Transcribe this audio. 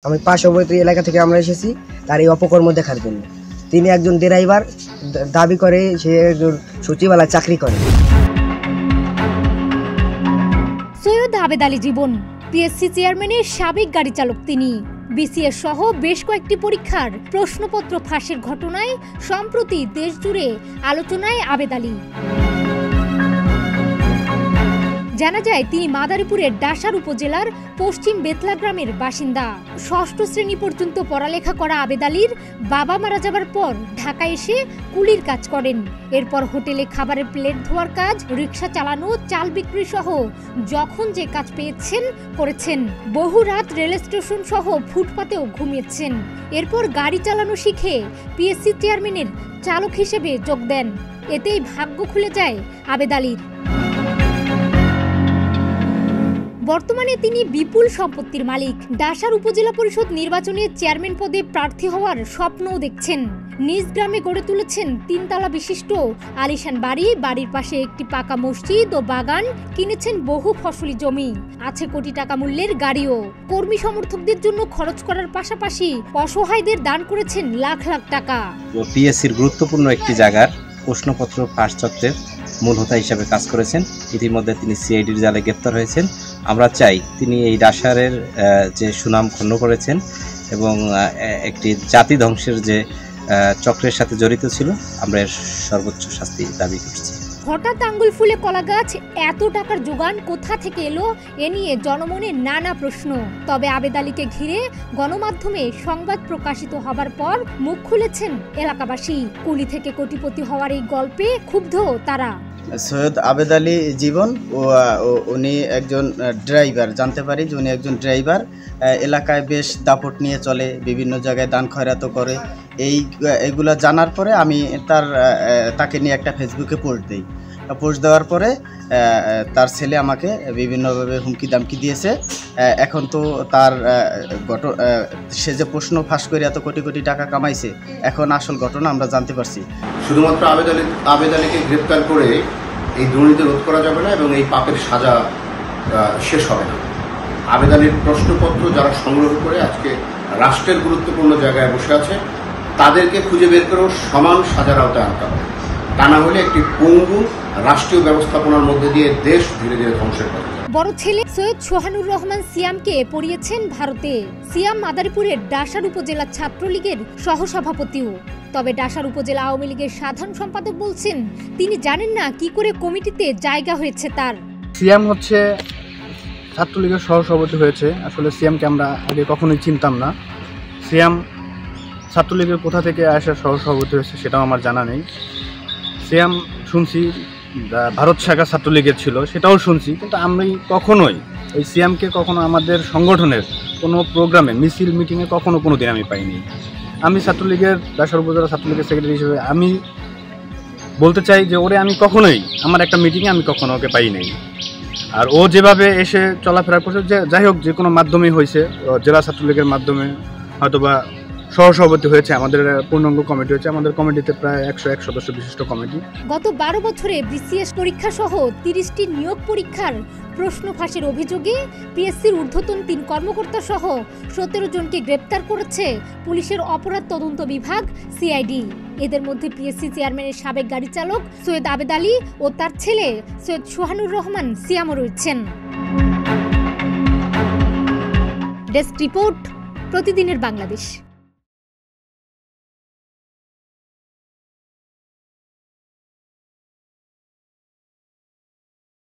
আমি পার্শ্ববর্তী এলাকা থেকে আমরা এসেছি তার এই অপকর্ম দেখার জন্য। তিনি একজন ড্রাইভার, দাবি করে সে একজন সচিবালয়ে চাকরি করে। সৈয়দ আবেদ আলী জীবন পিএসসি চেয়ারম্যানের সাবেক গাড়ি চালক। তিনি বিসিএস সহ বেশ কয়েকটি পরীক্ষার প্রশ্নপত্র ফাঁসের ঘটনায় সম্প্রতি দেশজুড়ে আলোচনায় আবেদ আলী। জানা যায় তিনি মাদারীপুরের ডাসার উপজেলার পশ্চিম বেতলা গ্রামের বাসিন্দা। ষষ্ঠ শ্রেণী পর্যন্ত পড়ালেখা করা আবেদ আলীর বাবা মারা যাবার পর ঢাকায় এসে কুলির কাজ করেন। এরপর হোটেলে খাবারের প্লেট ধোয়ার কাজ, রিক্সা চালানো, চাল বিক্রি সহ যখন যে কাজ পেয়েছেন করেছেন। বহু রাত রেল স্টেশন সহ ফুটপাতেও ঘুমিয়েছেন। এরপর গাড়ি চালানো শিখে পিএসসি চেয়ারম্যানের চালক হিসেবে যোগ দেন। এতেই ভাগ্য খুলে যায় আবেদ আলীর। বর্তমানে তিনি বিপুল সম্পত্তির মালিক। ডাসার উপজেলা পরিষদ নির্বাচনে চেয়ারম্যান পদে প্রার্থী হওয়ার স্বপ্নও দেখছেন। নিজ গ্রামে গড়ে তুলেছেন 3 তলা বিশিষ্ট আলিশান বাড়ি, বাড়ির পাশে একটি পাকা মসজিদ ও বাগান, কিনেছেন বহু ফসলি জমি, আছে কোটি টাকা মূল্যের গাড়িও। কর্মী সমর্থকদের জন্য খরচ করার পাশাপাশি অসহায়দের দান করেছেন লাখ লাখ টাকা। পিএসসির গুরুত্বপূর্ণ একটি জায়গার প্রশ্নপত্র ফাঁস চক্রের মূল হোতা হিসাবে কাজ করেছেন। ইতিমধ্যে তিনি সিআইডির জালে গ্রেপ্তার হয়েছেন। আমরা চাই তিনি এই ডাসারের যে সুনাম ক্ষুণ্ণ করেছেন এবং একটি জাতি ধ্বংসের যে চক্রের সাথে জড়িত ছিল, আমরা এর সর্বোচ্চ শাস্তি দাবি করছি। হঠাৎ আঙ্গুল ফুলে কলা গাছ, এত টাকার যোগান কোথা থেকে এলো, এ নিয়ে জনমনে নানা প্রশ্ন। তবে আবেদ আলীকে ঘিরে গণমাধ্যমে সংবাদ প্রকাশিত হবার পর মুখ খুলেছেন এলাকাবাসী। কুলি থেকে কোটিপতি হওয়ার এই গল্পে ক্ষুব্ধ তারা। সৈয়দ আবেদ আলী জীবন উনি একজন ড্রাইভার, জানতে পারি যে উনি একজন ড্রাইভার। এলাকায় বেশ দাপট নিয়ে চলে, বিভিন্ন জায়গায় দান খয়রাত করে। এইগুলো জানার পরে আমি তাকে নিয়ে একটা ফেসবুকে পোস্ট দিই। পোস্ট দেওয়ার পরে তার ছেলে আমাকে বিভিন্নভাবে হুমকি দামকি দিয়েছে। এখন তো তার সে যে প্রশ্ন ফাঁস করে এত কোটি কোটি টাকা কামাইছে, এখন আসল ঘটনা আমরা জানতে পারছি। শুধুমাত্র আবেদ আলীকে গ্রেপ্তার করে এই দুর্নীতি রোধ করা যাবে না এবং এই পাপের সাজা শেষ হবে না। আবেদ আলীর প্রশ্নপত্র যারা সংগ্রহ করে আজকে রাষ্ট্রের গুরুত্বপূর্ণ জায়গায় বসে আছে, তাদেরকে খুঁজে বের করেও সমান সাজার আওতায় আনতে হবে। তা না হলে একটি পঙ্গু রাষ্ট্রীয় ব্যবস্থাপনার মধ্যে দিয়ে দেশ ধীরে ধীরে ধ্বংসের পথে। বড় ছেলে সৈয়দ সোহানুর রহমান সিয়ামকে পড়িয়েছেন ভারতে। সিয়াম মাদারীপুরের ডাসার উপজেলা ছাত্রলীগের সহসভাপতিও। তবে ডাসার উপজেলা আওয়ামী লীগের সাধারণ সম্পাদক বলছেন তিনি জানেন না কি করে কমিটিতে জায়গা হয়েছে তার। সিয়াম হচ্ছে ছাত্রলীগের সহসভাপতি হয়েছে। আসলে সিয়ামকে আমরা আগে কখনোই চিনতাম না। সিয়াম ছাত্রলীগের কোথা থেকে আসা সহসভাপতি হয়েছে সেটাও আমার জানা নেই। সিয়াম শুনছি ভারত শাখা ছাত্রলীগের ছিল, সেটাও শুনছি, কিন্তু আমি কখনোই এই সিয়ামকে কখনো আমাদের সংগঠনের কোনো প্রোগ্রামে, মিছিল, মিটিংয়ে কোনো দিন আমি পাইনি। আমি ছাত্রলীগের ডাসার উপজেলা ছাত্রলীগের সেক্রেটারি হিসেবে আমি বলতে চাই যে ওরে আমি কখনোই আমার একটা মিটিংয়ে আমি কখনো ওকে পাই নাই। আর ও যেভাবে এসে চলাফেরা করছে, যে যাই হোক যে কোনো মাধ্যমেই হয়েছে, জেলা ছাত্রলীগের মাধ্যমে হয়তোবা সহসভাপতি হয়েছে, আমাদের পূর্ণাঙ্গ কমিটি হয়েছে। আমাদের কমিটিতে প্রায় 101 সদস্য বিশিষ্ট কমিটি। গত 12 বছরে বিসিএস পরীক্ষা সহ 30টি নিয়োগ পরীক্ষার প্রশ্ন ফাঁসের অভিযোগে পিএসসির ঊর্ধ্বতন 3 কর্মকর্তা সহ 17 জনকে গ্রেপ্তার করেছে পুলিশের অপরাধ তদন্ত বিভাগ সিআইডি। এদের মধ্যে পিএসসি চেয়ারম্যানের সাবেক গাড়ি চালক সৈয়দ আবেদ আলী ও তার ছেলে সৈয়দ সোহানুর রহমান সিয়ামও রয়েছেন। ডেস্ক রিপোর্ট, প্রতিদিনের বাংলাদেশ।